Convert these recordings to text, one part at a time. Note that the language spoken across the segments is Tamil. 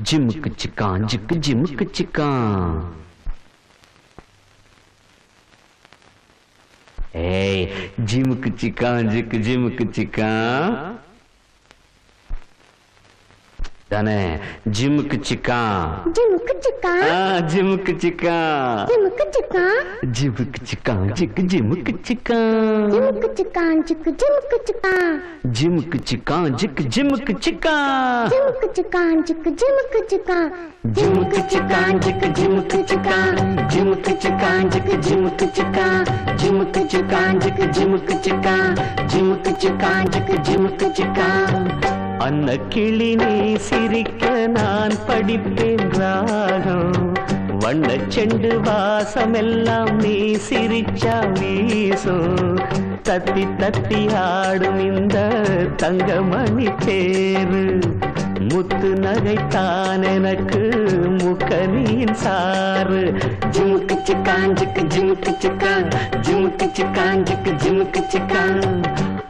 ஜிமுக்கு சிக்கான் ஜிக்கு ஜிமுக்கு சிக்கான். ஏய் ஜிமுக்கு சிக்கான் ஜிக்கு ஜிமுக்கு சிக்கான் தானே. ஜிமுக்கு சிக்கான் ஜிமுக்கு சிக்கான் ஜிமுக்கு சிக்கான் ஜிமுக்கு சிக்கான் ஜிமுக்கு சிக்கான் ஜிக்கு ஜிமுக்கு சிக்கான் ஜிமுக்கு சிக்கான் ஜிக்கு ஜிமுக்கு சிக்கான் ஜிமுக்கு சிக்கான் ஜிக்கு ஜிமுக்கு சிக்கான் ஜிமுக்கு சிக்கான் ஜிக்கு ஜிமுக்கு சிக்கான் ஜிமுக்கு சிக்கான் ஜிக்கு ஜிமுக்கு சிக்கான் ஜிமுக்கு சிக்கான் ஜிக்கு ஜிமுக்கு சிக்கான் ஜிமுக்கு சிக்கான் ஜிக்கு ஜிமுக்கு சிக்கான் ஜிமுக்கு சிக்கான் ஜிக்கு ஜிமுக்கு சிக்கான். அன்ன கிளி நீ சிரிக்க நான் படிப்பேன் ராகம், வண்ண செண்டு வாசமெல்லாம் நீ சிரிச்சா வீசும். தத்தி தத்தி ஆடும் இந்த தங்கமணி தேரு, முத்து நகைத்தான் எனக்கு முக்கனியின் சாறு. ஜிமுக்கு சிக்கான் ஜிக்கு ஜிமுக்கு சிக்கான் ஜிமுக்கு சிக்கான் ஜிக்கு ஜிமுக்கு சிக்கான்.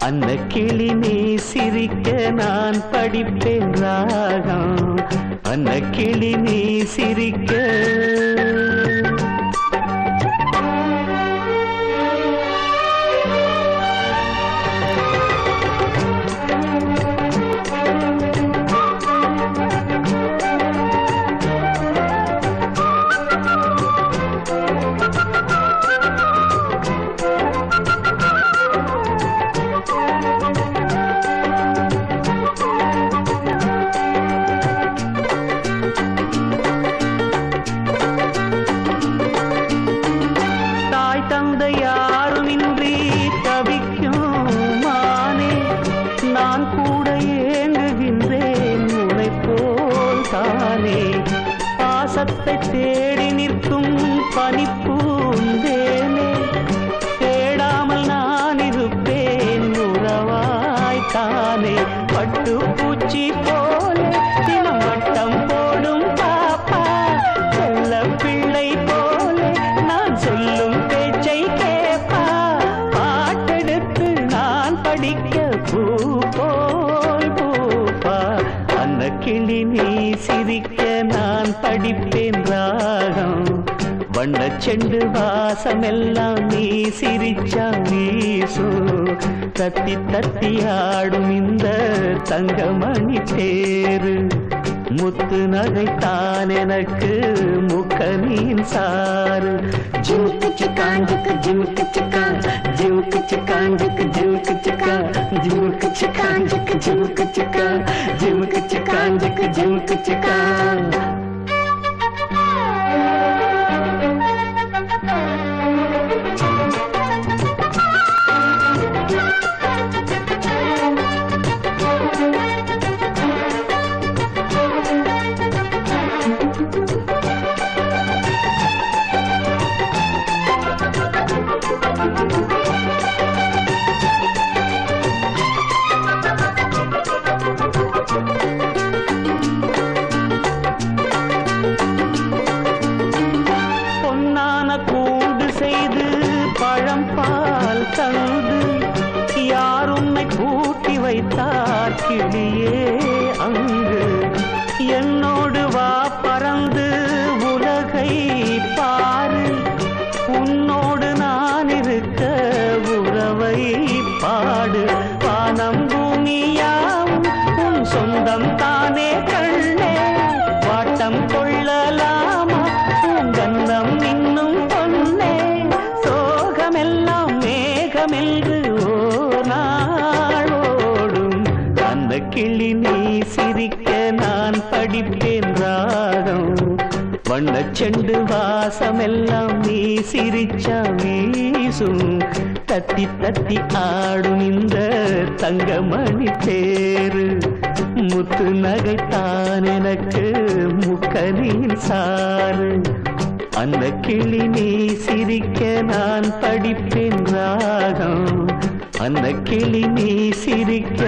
அந்த கிளி நீ சிரிக்க நான் படிப்பேன் ராகம், அந்த கிளி நீ சிரிக்க. யாருமின்றி தவிக்கும் மானே, நான் கூட ஏங்குகின்றேன் உன்னை போல் தானே. பாசத்தை தேடி நிற்கும் பனிப்பூந்தேனே, தேடாமல் நான் இருப்பேன் உறவாய் தானே. பட்டு பூச்சி போல தினம் வட்டம் போடும் பாப்பா, செல்ல பிள்ளை போல நான் சொல்லும் பேச்சை கேப்பா. பாட்டெடுத்து நான் படிக்க பூ போல் பூப்பா. அந்த கிளி நீ சிரிக்க நான் படிப்பேன் ராகம், வண்ண செண்டு வாசமெல்லாம் நீ சிரிச்சா வீசும். தத்தி தத்தி ஆடும் இந்த தங்கமணி தேரு, முத்து நகைத்தான் எனக்கு முக்கனியின் சாறு. ஜிமுக்கு சிக்கான் ஜிக்கு ஜிமுக்கு சிக்கான் ஜிமுக்கு சிக்கான் ஜிக்கு ஜிமுக்கு சிக்கான் ஜிமுக்கு சிக்கான் ஜிக்கு ஜிமுக்கு சிக்கான் ஜிமுக்கு சிக்கான் ஜிக்கு ஜிமுக்கு சிக்கான். பொன்னான கூடு செய்து பழம் பால் தந்து யார் உன்னை பூட்டி வைத்தார் கிளியே அங்கு. என்னோடு வா பறந்து உலகை பாரு, உன்னோடு நான் இருக்க உறவை பாடு. வானம் பூமியாவும் உன் சொந்தம் தானே கண்ணே, வாட்டம் கொள்ளலாமா உன் கண்ணம் இன்னும் பொன்னே. சோகமெல்லாம் மேகமென்று ஓர் நாள் ஓடும், அந்த கிளி நீ சிரிக்க நான் படிப்பேன் ராகம், வண்ண செண்டு வாசமெல்லாம் நீ சிரிச்சா வீசும். தத்தி தத்தி ஆடும் இந்த தங்கமணி தேரு, முத்து நகைத்தான் எனக்கு முக்கனியின் சாறு. அந்த கிளி நீ சிரிக்க நான் படிப்பேன் ராகம், அந்த கிளி நீ சிரிக்க.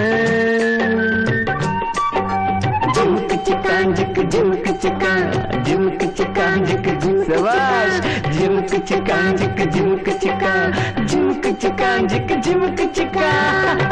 ஜிமுக்கு சிக்கான் ஜிக்கு ஜிமுக்கு சிக்கான் ஜிமுக்கு சிக்கான் ஜிக்கு ஜிமுக்கு சிக்கான் ஜிக்கு ஜிமுக்கு சிக்கான் ஜிமுக்கு சிக்கான் ஜிக்கு ஜிமுக்கு சிக்கான்.